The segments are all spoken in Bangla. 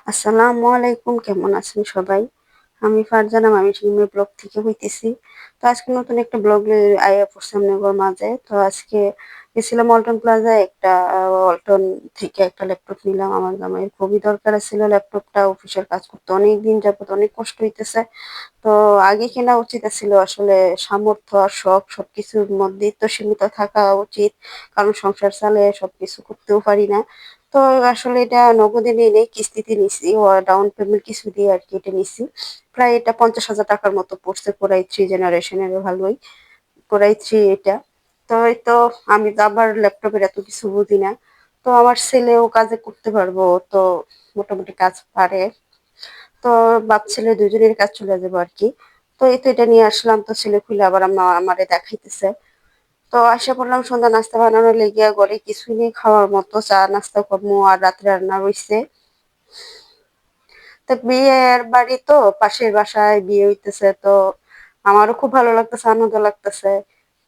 আসসালামু আলাইকুম, কেমন আছেন সবাই? আমি ফারজানা, আমি ঝিলমিল ব্লগ থেকে হইতেছি। তো আজকে নতুন একটা ব্লগ আইয়া পড়ছি আপনাদের মাঝে। তো আজকে গেছিলাম ওয়ালটন প্লাজায়, একটা ওয়ালটন থেকে একটা ল্যাপটপ নিলাম। আমার জামাইয়ের খুবই দরকার ছিল ল্যাপটপটা, অফিসের কাজ করতে অনেক দিন যাবত অনেক কষ্ট হইতেছে। তো আগে কেনা উচিত ছিল, আসলে সামর্থ্য আর শখ সবকিছুর মধ্যেই তো সীমিত থাকা উচিত, কারণ সংসার চালে সবকিছু করতেও পারি না। তো আসলে এটা নগদে নিয়ে নেই, কিস্তিতে নিছি, ও ডাউন পেমেন্ট কিছু দিয়ে আর কি এটা নিছি। প্রায় এটা 50,000 টাকার মতো পড়ছে, কোরাই 3 জেনারেশনের, ভালোই কোরাই 3 এটা। তো এই তো, আমি তো আবার ল্যাপটপের এত কিছু বুঝি না। তো আমার ছেলেও কাজে করতে পারবো, ও তো মোটামুটি কাজ পারে। তো বাপ ছেলে দুজনের কাজ চলে যাবো আর কি। তো এই তো এটা নিয়ে আসলাম, তো ছেলে খুলে আবার আমারে দেখাইতেছে। তো আসা পড়লাম সন্ধ্যা নাস্তা বানানোর লেগিয়া, ঘরে কিছুই নেই খাওয়ার মতো, চা নাস্তা করবো আর রাত্রে রান্না রইছে। তো বিয়ের বাড়ি তো, পাশের বাসায় বিয়ে হইতেছে, তো আমারও খুব ভালো লাগতেছে, আনন্দ লাগতেছে।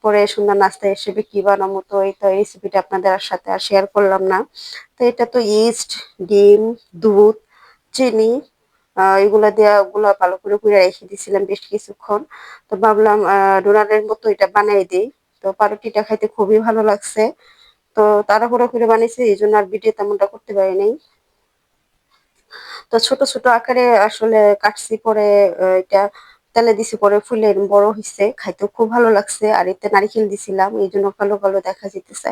পরে সন্ধ্যা নাস্তা হিসেবে কি বানাবো, তো এই তো রেসিপিটা আপনাদের সাথে আর শেয়ার করলাম না। তো এটা তো ইস্ট, ডিম, দুধ, চিনি, এগুলা দিয়া ওগুলা ভালো করে পুড়ে রেখে দিয়েছিলাম বেশ কিছুক্ষণ। তো ভাবলাম ডোনাটের মতো এটা বানাই দিই। তো পাউরুটিটা খাইতে খুবই ভালো লাগছে। তো তাড়াহুড়ো করে বানিয়েছি, এই জন্য আর ভিডিও তেমনটা করতে পারি নাই। তো ছোট ছোট আকারে আসলে কাটছি, পরে এটা তেলে দিছি, পরে ফুলে বড় হয়েছে, খাইতে খুব ভালো লাগছে। আর এতে নারিকেল দিছিলাম, এই জন্য কালো কালো দেখা যেতেছে।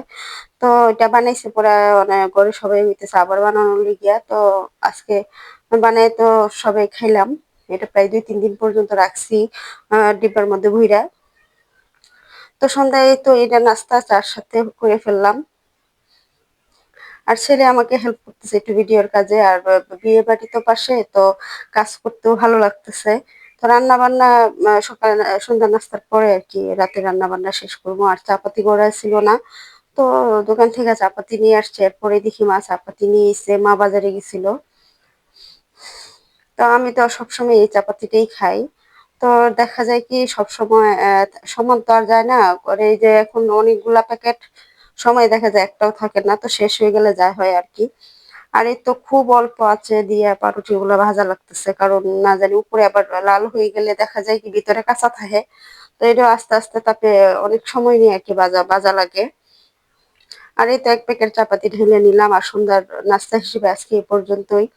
তো এটা বানাইছে পরে, মানে ঘরে সবাই হইতেছে আবার বানানোর লিগিয়া। তো আজকে বানাই তো সবাই খাইলাম। এটা প্রায় 2-3 দিন পর্যন্ত রাখছি ডিব্বার মধ্যে ভুইরা। তো সন্ধ্যায় তো এটা নাস্তা চার সাথে করে ফেললাম। আর ছেলে আমাকে হেল্প করতেছে একটু ভিডিওর কাজে। আর বিয়ে বাড়ি তো পাশে, তো কাজ করতেও ভালো লাগতেছে। তো রান্না বান্না সকালে সন্ধ্যা নাস্তার পরে আর কি রাতে রান্না বান্না শেষ করবো। আর চাপাতি করা ছিল না, তো দোকান থেকে চাপাতি নিয়ে আসছে। এরপরে দেখি মা চাপাতি নিয়ে এসে, মা বাজারে গেছিল। তো আমি তো সবসময় এই চাপাতিটাই খাই। তো দেখা যায় কি সবসময় সমান তো আর যায় না, করে এই যে এখন অনেকগুলা প্যাকেট, সময় দেখা যায় একটাও থাকে না, তো শেষ হয়ে গেলে যা হয় আর কি। আর এই তো খুব অল্প আছে দিয়ে পাউরুটি গুলো ভাজা লাগতেছে, কারণ না জানি উপরে আবার লাল হয়ে গেলে দেখা যায় কি ভিতরে কাঁচা থাকে। তো এটা আস্তে আস্তে তাপে অনেক সময় নিয়ে আর কি ভাজা ভাজা লাগে। আর এই তো এক প্যাকেট চাপাতি ঢেলে নিলাম। আর সন্ধ্যার নাস্তা হিসেবে আজকে এই পর্যন্তই।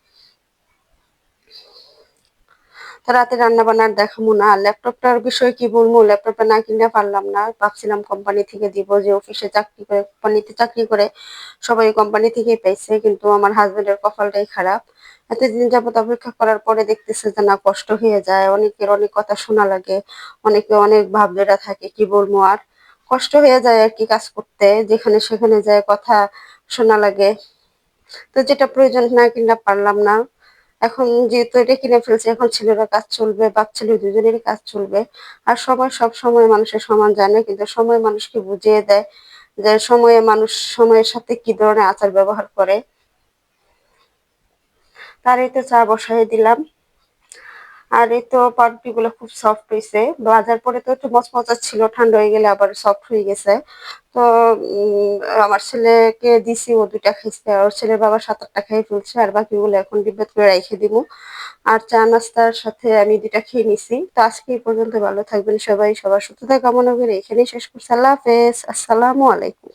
তো রাতে রান্না বান্নার দেখাবো না। আর ল্যাপটপটার বিষয়ে কি বলবো, ল্যাপটপটা না কিনে পারলাম না, ভাবছিলাম কোম্পানি থেকে দিব, যে অফিসে চাকরি করে কোম্পানিতে চাকরি করে সবাই কোম্পানি থেকেই পাইছে, কিন্তু আমার হাজবেন্ডের কপালটাই খারাপ। এতদিন যাবত অপেক্ষা করার পরে দেখতেছে যে না, কষ্ট হয়ে যায়, অনেকের অনেক কথা শোনা লাগে, অনেকে অনেক ভাবলেরা থাকে, কি বলবো আর, কষ্ট হয়ে যায় আর কি কাজ করতে, যেখানে সেখানে যায় কথা শোনা লাগে। তো যেটা প্রয়োজন না কিনা পারলাম না। এখন যেহেতু এটা কিনে ফেলছে, এখন ছেলেরা কাজ চলবে, বাপ ছেলে দুজনেরই কাজ চলবে। আর সময় সব সময় মানুষের সমান যায় না, কিন্তু সময় মানুষকে বুঝিয়ে দেয় যে সময়ে মানুষ সময়ের সাথে কি ধরনের আচার ব্যবহার করে। তার এই তো চা বসাই দিলাম। আর এই তো পাউরুটি গুলো খুব সফট হয়েছে, ভাজার পরে তো একটু মচমচা ছিল, ঠান্ডা হয়ে গেলে আবার সফট হয়ে গেছে। তো উম, আমার ছেলেকে দিছি, ও 2টা খাইছে। আর ওর ছেলের বাবা 7-8টা খেয়ে ফেলছে, আর বাকিগুলো এখন ডিব্বা করে রেখে দিব। আর চা নাস্তার সাথে আমি 2টা খেয়ে নিছি। তো আজকে এই পর্যন্ত, ভালো থাকবেন সবাই, সবার সুস্থতা কামনা করে এখানেই শেষ করছি। আল্লাহ হাফেজ, আসসালামু আলাইকুম।